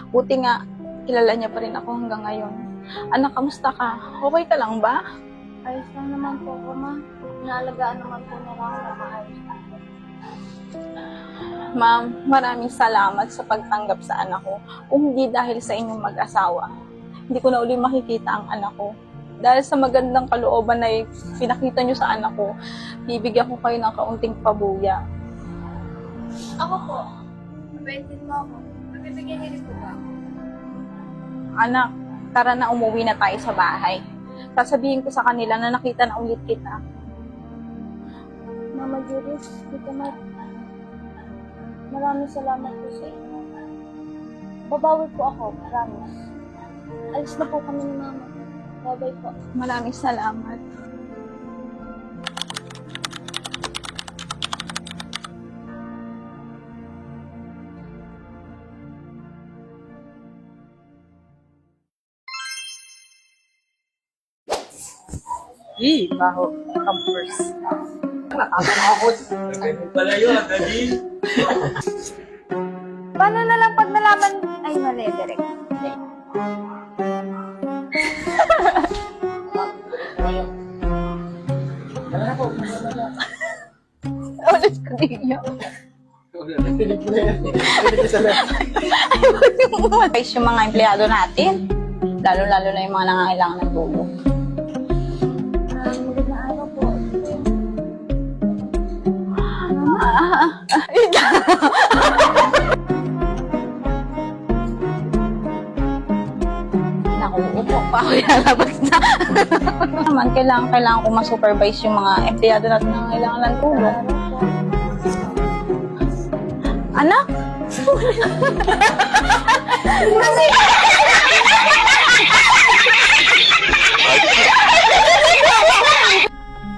Buti nga, kilala niya pa rin ako hanggang ngayon. Anak, kamusta ka? Okay ka lang ba? Ayos lang naman po ako, ma. Naalagaan naman po nila ako na maayos. Ma'am, maraming salamat sa pagtanggap sa anak ko. Kung hindi dahil sa inyong mag-asawa, hindi ko na uli makikita ang anak ko. Dahil sa magandang kalooban na pinakita nyo sa anak ko, bibigyan ko kayo ng kaunting pabuya. Ako po. Mabait din mo ako. Magbibigyan niyo rin po ba ako? Anak, tara na umuwi na tayo sa bahay. Sasabihin ko sa kanila na nakita na ulit kita. Mama Juris, Tita Mat, maraming salamat po sa inyo. Babawi po ako, promise. Alis na po kami ni Mama. Bye-bye po. Maraming salamat. Baho. Campers. Nakatakot. Ganun pala yun, Daddy. Paano na lang pag nalaman? Ay, mali, direct. Ulit ko din yun. Tinig mo na yan. Tinig isa lang. Guys, yung mga empleyado natin, lalo-lalo na yung mga nangangailangan ng tulong. Magandang araw po. Naku, upo pa ako lalabas na. Naman, kailangan ko ma-supervise yung mga empleyado natin na kailangan ng tulong. Anak? Kasi,